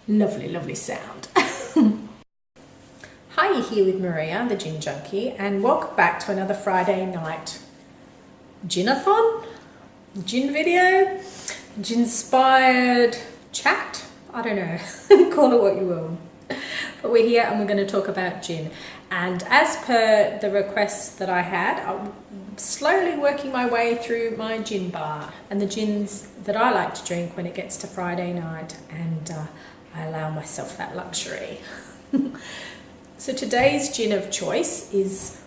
Lovely, lovely sound. Hi, you're here with Maria, the Gin Junkie, and welcome back to another Friday night gin-a-thon, gin video, gin-inspired chat. I don't know, call it what you will. But we're here and we're going to talk about gin. And as per the requests that I had, I'm slowly working my way through my gin bar and the gins that I like to drink when it gets to Friday night, and I allow myself that luxury. So today's gin of choice is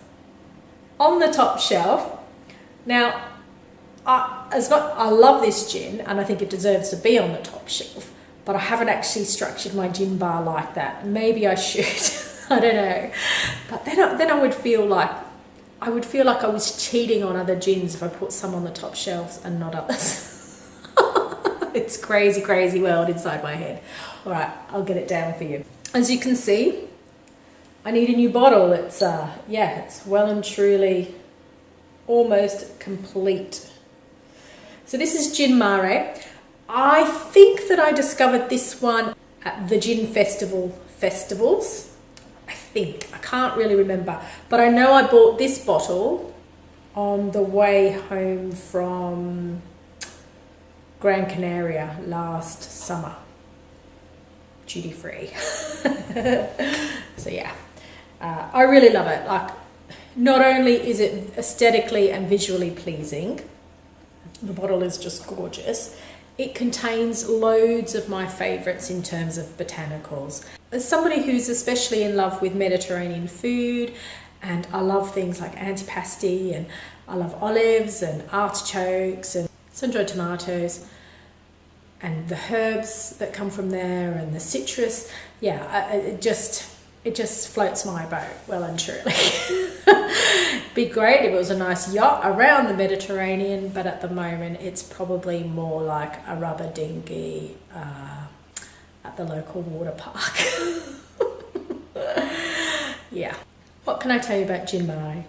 on the top shelf. Now, I love this gin and I think it deserves to be on the top shelf, but I haven't actually structured my gin bar like that. Maybe I should. I don't know. But then I would feel like I was cheating on other gins if I put some on the top shelves and not others. It's crazy, crazy world inside my head. All right, I'll get it down for you. As you can see, I need a new bottle. It's it's well and truly almost complete. So this is Gin Mare. I think that I discovered this one at the Gin festivals. I can't really remember, but I know I bought this bottle on the way home from Gran Canaria last summer, duty free. So yeah, I really love it. Like, not only is it aesthetically and visually pleasing, the bottle is just gorgeous. It contains loads of my favourites in terms of botanicals. As somebody who's especially in love with Mediterranean food, and I love things like antipasti, and I love olives and artichokes and sun-dried tomatoes and the herbs that come from there and the citrus, it just floats my boat well and truly. Be great if it was a nice yacht around the Mediterranean, but at the moment it's probably more like a rubber dinghy at the local water park. Yeah. What can I tell you about Gin Mare?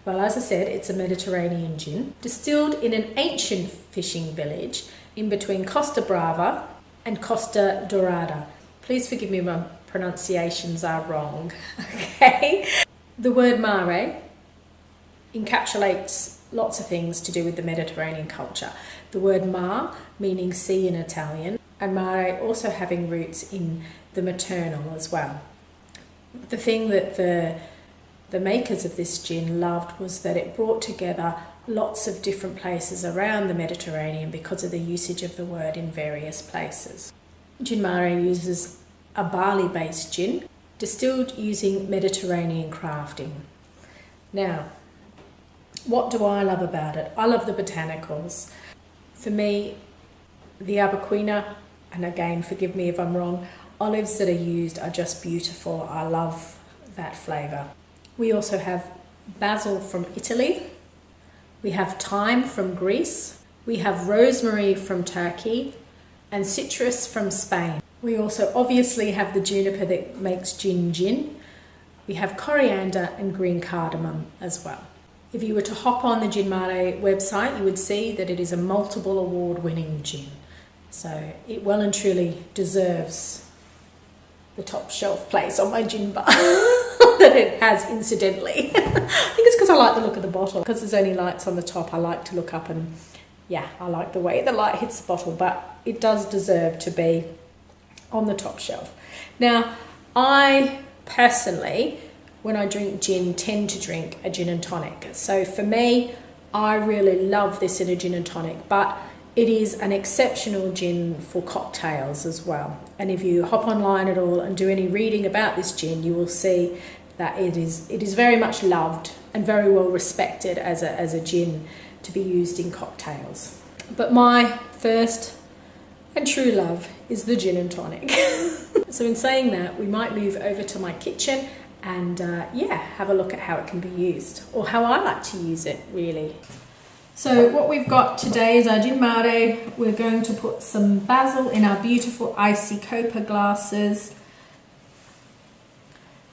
Well, as I said, it's a Mediterranean gin distilled in an ancient fishing village in between Costa Brava and Costa Dorada. Please forgive me if my pronunciations are wrong, okay? The word mare encapsulates lots of things to do with the Mediterranean culture. The word mar, meaning sea in Italian, and mare also having roots in the maternal as well. The thing that the makers of this gin loved was that it brought together lots of different places around the Mediterranean because of the usage of the word in various places. Gin Mare uses a barley-based gin distilled using Mediterranean crafting. Now, what do I love about it? I love the botanicals. For me, the Arbequina, and again, forgive me if I'm wrong, olives that are used are just beautiful. I love that flavour. We also have basil from Italy. We have thyme from Greece. We have rosemary from Turkey and citrus from Spain. We also obviously have the juniper that makes gin. We have coriander and green cardamom as well. If you were to hop on the Gin Mare website, you would see that it is a multiple award-winning gin. So it well and truly deserves the top shelf place on my gin bar that it has, incidentally. I think it's because I like the look of the bottle. Because there's only lights on the top, I like to look up and, I like the way the light hits the bottle, but it does deserve to be on the top shelf. Now, I personally, when I drink gin, tend to drink a gin and tonic. So for me, I really love this in a gin and tonic, but it is an exceptional gin for cocktails as well. And if you hop online at all and do any reading about this gin, you will see that it is very much loved and very well respected as a gin to be used in cocktails. But my first and true love is the gin and tonic. So in saying that, we might move over to my kitchen and have a look at how it can be used, or how I like to use it, really. So what we've got today is our Gin Mare. We're going to put some basil in our beautiful icy copa glasses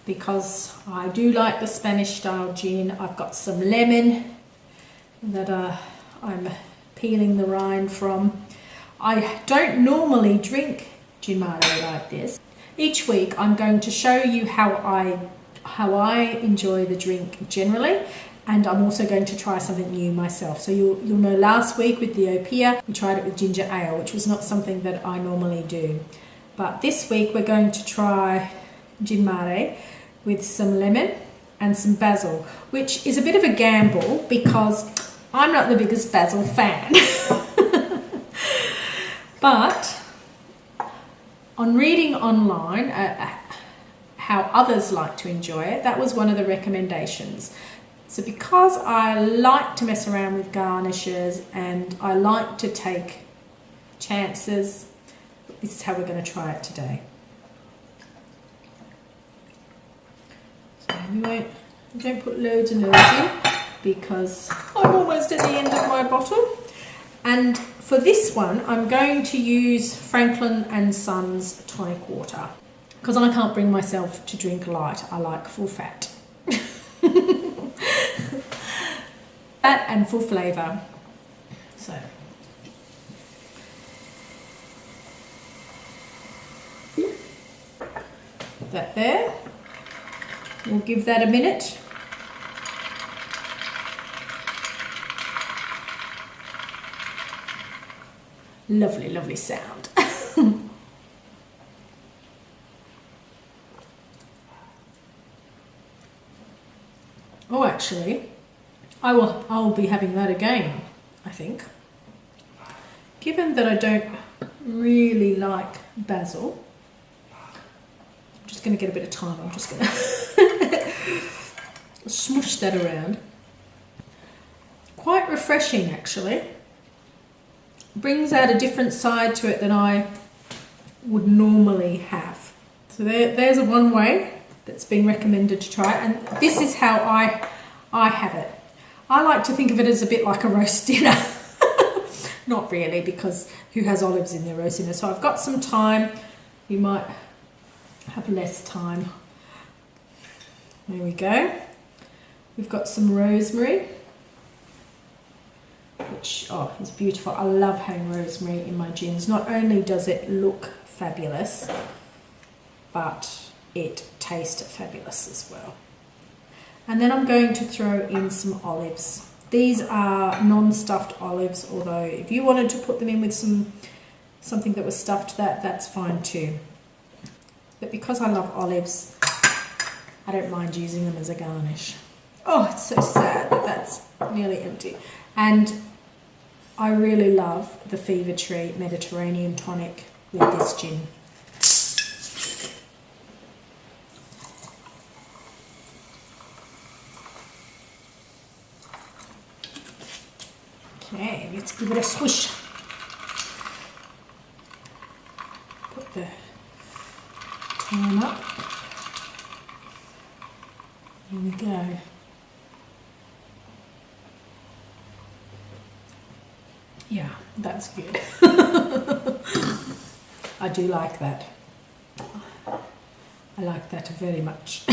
because I do like the Spanish style gin. I've got some lemon that I'm peeling the rind from. I don't normally drink Gin Mare like this. Each week I'm going to show you how I enjoy the drink generally, and I'm also going to try something new myself. So you'll know last week with the Opia, we tried it with ginger ale, which was not something that I normally do. But this week we're going to try Gin Mare with some lemon and some basil, which is a bit of a gamble because I'm not the biggest basil fan. But on reading online how others like to enjoy it, that was one of the recommendations. So because I like to mess around with garnishes and I like to take chances, this is how we're going to try it today. So we don't put loads and loads in because I'm almost at the end of my bottle. And for this one, I'm going to use Franklin and Sons tonic water because I can't bring myself to drink light. I like full fat. Fat and full flavour. So that there. We'll give that a minute. Lovely, lovely sound. Oh, actually, I'll be having that again, I think. Given that I don't really like basil, I'm just going to get a bit of time. I'm just going to smush that around. Quite refreshing, actually. Brings out a different side to it than I would normally have. So there's one way that's been recommended to try, and this is how I have it. I like to think of it as a bit like a roast dinner. Not really, because who has olives in their roast dinner? So I've got some time. You might have less time. There we go. We've got some rosemary, which is beautiful. I love having rosemary in my gins. Not only does it look fabulous, but it tastes fabulous as well. And then I'm going to throw in some olives. These are non-stuffed olives, although if you wanted to put them in with something that was stuffed, that's fine too. But because I love olives, I don't mind using them as a garnish. Oh, it's so sad that that's nearly empty. And I really love the Fever Tree Mediterranean tonic with this gin. Okay, let's give it a swish. Put the time up. Here we go. Yeah, that's good. I do like that. I like that very much.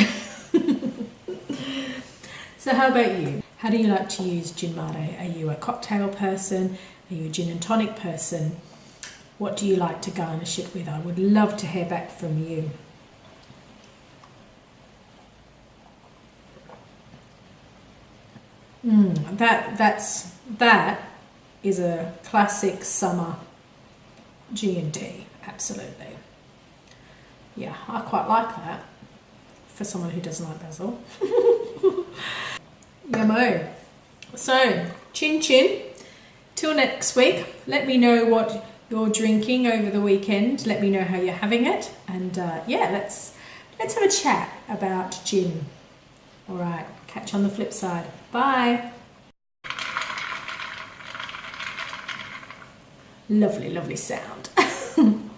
So how about you? How do you like to use Gin Mare? Are you a cocktail person? Are you a gin and tonic person? What do you like to garnish it with? I would love to hear back from you. That is a classic summer G&T, absolutely. Yeah, I quite like that for someone who doesn't like basil. Yummo. So, chin chin. Till next week, let me know what you're drinking over the weekend. Let me know how you're having it. And yeah, let's have a chat about gin. All right, catch you on the flip side. Bye. Lovely, lovely sound.